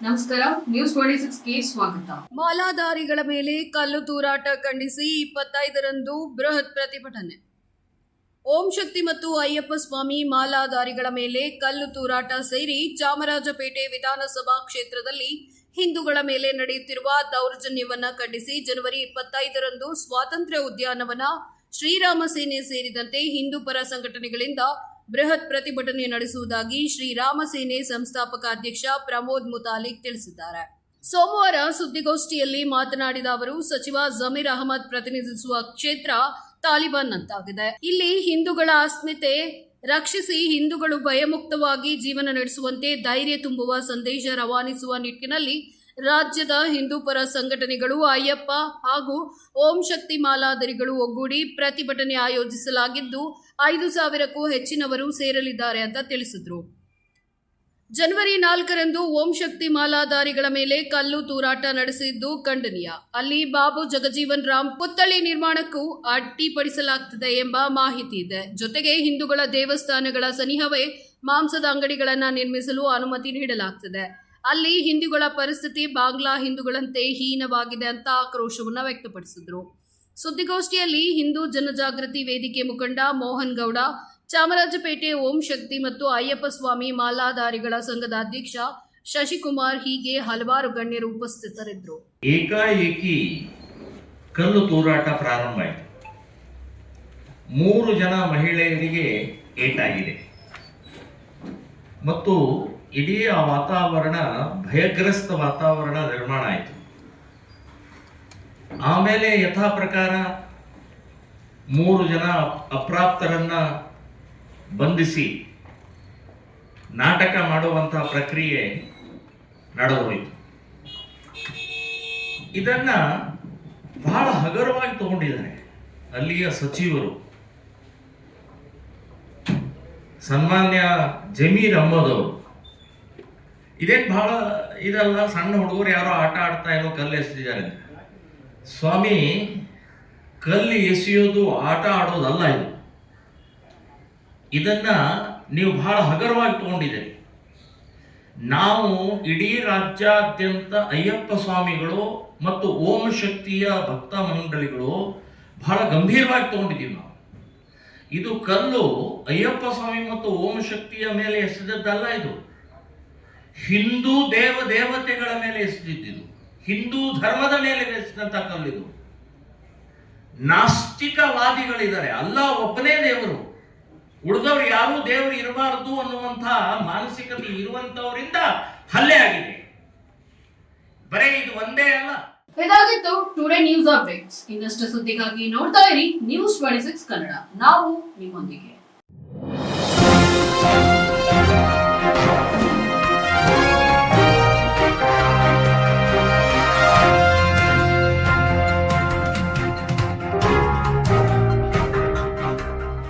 ನಮಸ್ಕಾರ, ನ್ಯೂಸ್ 26ಗೆ ಸ್ವಾಗತ. ಮಾಲಾಧಾರಿಗಳ ಮೇಲೆ ಕಲ್ಲು ತೂರಾಟ ಖಂಡಿಸಿ 25ರಂದು ಬೃಹತ್ ಪ್ರತಿಭಟನೆ. ಓಂ ಶಕ್ತಿ ಮತ್ತು ಅಯ್ಯಪ್ಪ ಸ್ವಾಮಿ ಮಾಲಾಧಾರಿಗಳ ಮೇಲೆ ಕಲ್ಲು ತೂರಾಟ ಸೇರಿ ಚಾಮರಾಜಪೇಟೆ ವಿಧಾನಸಭಾ ಕ್ಷೇತ್ರದಲ್ಲಿ ಹಿಂದೂಗಳ ಮೇಲೆ ನಡೆಯುತ್ತಿರುವ ದೌರ್ಜನ್ಯವನ್ನು ಖಂಡಿಸಿ ಜನವರಿ 25ರಂದು ಸ್ವಾತಂತ್ರ್ಯ ಉದ್ಯಾನವನ, ಶ್ರೀರಾಮ ಸೇನೆ ಸೇರಿದಂತೆ ಹಿಂದೂ ಪರ ಸಂಘಟನೆಗಳಿಂದ ಬೃಹತ್ ಪ್ರತಿಭಟನೆ ನಡೆಸುವುದಾಗಿ ಶ್ರೀರಾಮ ಸೇನೆ ಸಂಸ್ಥಾಪಕ ಅಧ್ಯಕ್ಷ ಪ್ರಮೋದ್ ಮುತಾಲಿಕ್ ತಿಳಿಸಿದ್ದಾರೆ. ಸೋಮವಾರ ಸುದ್ದಿಗೋಷ್ಠಿಯಲ್ಲಿ ಮಾತನಾಡಿದ ಅವರು, ಸಚಿವ ಜಮೀರ್ ಅಹಮದ್ ಪ್ರತಿನಿಧಿಸುವ ಕ್ಷೇತ್ರ ತಾಲಿಬಾನ್ ನಂತಾಗಿದೆ. ಇಲ್ಲಿ ಹಿಂದೂಗಳ ಅಸ್ಮಿತೆ ರಕ್ಷಿಸಿ ಹಿಂದೂಗಳು ಭಯಮುಕ್ತವಾಗಿ ಜೀವನ ನಡೆಸುವಂತೆ ಧೈರ್ಯ ತುಂಬುವ ಸಂದೇಶ ರವಾನಿಸುವ ನಿಟ್ಟಿನಲ್ಲಿ ರಾಜ್ಯದ ಹಿಂದೂ ಪರ ಸಂಘಟನೆಗಳು, ಅಯ್ಯಪ್ಪ ಹಾಗೂ ಓಂ ಶಕ್ತಿ ಮಾಲಾಧಾರಿಗಳು ಒಗ್ಗೂಡಿ ಪ್ರತಿಭಟನೆ ಆಯೋಜಿಸಲಾಗಿದ್ದು 5,000ಕ್ಕೂ ಹೆಚ್ಚಿನವರು ಸೇರಲಿದ್ದಾರೆ ಅಂತ ತಿಳಿಸಿದರು. ಜನವರಿ 4ರಂದು ಓಂ ಶಕ್ತಿ ಮಾಲಾಧಾರಿಗಳ ಮೇಲೆ ಕಲ್ಲು ತೂರಾಟ ನಡೆಸಿದ್ದು ಖಂಡನೀಯ. ಅಲ್ಲಿ ಬಾಬು ಜಗಜೀವನ್ ರಾಮ್ ಪುತ್ಥಳಿ ನಿರ್ಮಾಣಕ್ಕೂ ಅಡ್ಡಿಪಡಿಸಲಾಗ್ತಿದೆ ಎಂಬ ಮಾಹಿತಿ ಇದೆ. ಜೊತೆಗೆ ಹಿಂದೂಗಳ ದೇವಸ್ಥಾನಗಳ ಸನಿಹವೇ ಮಾಂಸದ ಅಂಗಡಿಗಳನ್ನು ನಿರ್ಮಿಸಲು ಅನುಮತಿ ನೀಡಲಾಗ್ತಿದೆ. ಅಲ್ಲಿ ಹಿಂದೂಗಳ ಪರಿಸ್ಥಿತಿ ಬಾಂಗ್ಲಾ ಹಿಂದೂಗಳಂತೆ ಹೀನವಾಗಿದೆ ಅಂತ ಆಕ್ರೋಶವನ್ನು ವ್ಯಕ್ತಪಡಿಸಿದರು. ಸುದ್ದಿಗೋಷ್ಠಿಯಲ್ಲಿ ಹಿಂದೂ ಜನಜಾಗೃತಿ ವೇದಿಕೆ ಮುಖಂಡ ಮೋಹನ್ ಗೌಡ, ಚಾಮರಾಜಪೇಟೆ ಓಂ ಶಕ್ತಿ ಮತ್ತು ಅಯ್ಯಪ್ಪ ಸ್ವಾಮಿ ಮಾಲಾಧಾರಿಗಳ ಸಂಘದ ಅಧ್ಯಕ್ಷ ಶಶಿಕುಮಾರ್ ಹೀಗೆ ಹಲವಾರು ಗಣ್ಯರು ಉಪಸ್ಥಿತರಿದ್ದರು. ಏಕಾಏಕಿ ಕಲ್ಲು ತೂರಾಟ ಪ್ರಾರಂಭ ಆಯಿತು. 3 ಜನ ಮಹಿಳೆಯರಿಗೆ ಏಟಾಗಿದೆ ಮತ್ತು ಇಡೀ ಆ ವಾತಾವರಣ ಭಯಗ್ರಸ್ತ ವಾತಾವರಣ ನಿರ್ಮಾಣ ಆಯಿತು. ಆಮೇಲೆ ಯಥಾ ಪ್ರಕಾರ 3 ಜನ ಅಪ್ರಾಪ್ತರನ್ನ ಬಂಧಿಸಿ ನಾಟಕ ಮಾಡುವಂತಹ ಪ್ರಕ್ರಿಯೆ ನಡೆದೋಯಿತು. ಇದನ್ನ ಬಹಳ ಹಗುರವಾಗಿ ತಗೊಂಡಿದ್ದಾರೆ ಅಲ್ಲಿಯ ಸಚಿವರು. ಸನ್ಮಾನ್ಯ ಜಮೀರ್ ಅಹಮದ್ ಅವರು ಇದೇನು ಬಹಳ ಇದಲ್ಲ, ಸಣ್ಣ ಹುಡುಗರು ಯಾರೋ ಆಟ ಆಡ್ತಾ ಇರೋ ಕಲ್ಲು ಎಸೆದಿದ್ದಾರೆ. ಸ್ವಾಮಿ, ಕಲ್ಲು ಎಸೆಯೋದು ಆಟ ಆಡೋದಲ್ಲ ಇದು. ಇದನ್ನ ನೀವು ಬಹಳ ಹಗುರವಾಗಿ ತಗೊಂಡಿದ್ದೀರಿ. ನಾವು ಇಡೀ ರಾಜ್ಯಾದ್ಯಂತ ಅಯ್ಯಪ್ಪ ಸ್ವಾಮಿಗಳು ಮತ್ತು ಓಂ ಶಕ್ತಿಯ ಭಕ್ತ ಮಂಡಳಿಗಳು ಬಹಳ ಗಂಭೀರವಾಗಿ ತಗೊಂಡಿದ್ದೀವಿ ನಾವು. ಇದು ಕಲ್ಲು ಅಯ್ಯಪ್ಪ ಸ್ವಾಮಿ ಮತ್ತು ಓಂ ಶಕ್ತಿಯ ಮೇಲೆ ಎಸೆದದ್ದಲ್ಲ. ಇದು ಹಿಂದೂ ದೇವತೆಗಳ ಮೇಲೆ ಎಸೆದಿದ್ದು, ಹಿಂದೂ ಧರ್ಮದ ಮೇಲೆ ಎಸೆದಂತ ಕಲ್ಲಿದು. ನಾಸ್ತಿಕವಾದಿಗಳಿದ್ದಾರೆ, ಅಲ್ಲಾ ಒಬ್ಬನೇ ದೇವರು, ಉಳಿದವರು ಯಾರೂ ದೇವರು ಇರಬಾರದು ಅನ್ನುವಂಥ ಮಾನಸಿಕತೆ ಇರುವಂತವರಿಂದ ಹಲ್ಲೆ ಆಗಿದೆ. ಬರೇ ಇದು ಒಂದೇ ಅಲ್ಲ. ಇದಾಗಿತ್ತು ಟುಡೇ ನ್ಯೂಸ್ ಅಪ್ಡೇಟ್ಸ್. ಇನ್ನಷ್ಟು ಸುದ್ದಿಗಾಗಿ ನೋಡ್ತಾ ಇರಿ ನ್ಯೂಸ್ 26 ಕನ್ನಡ. ನಾವು ನಿಮ್ಮೊಂದಿಗೆ.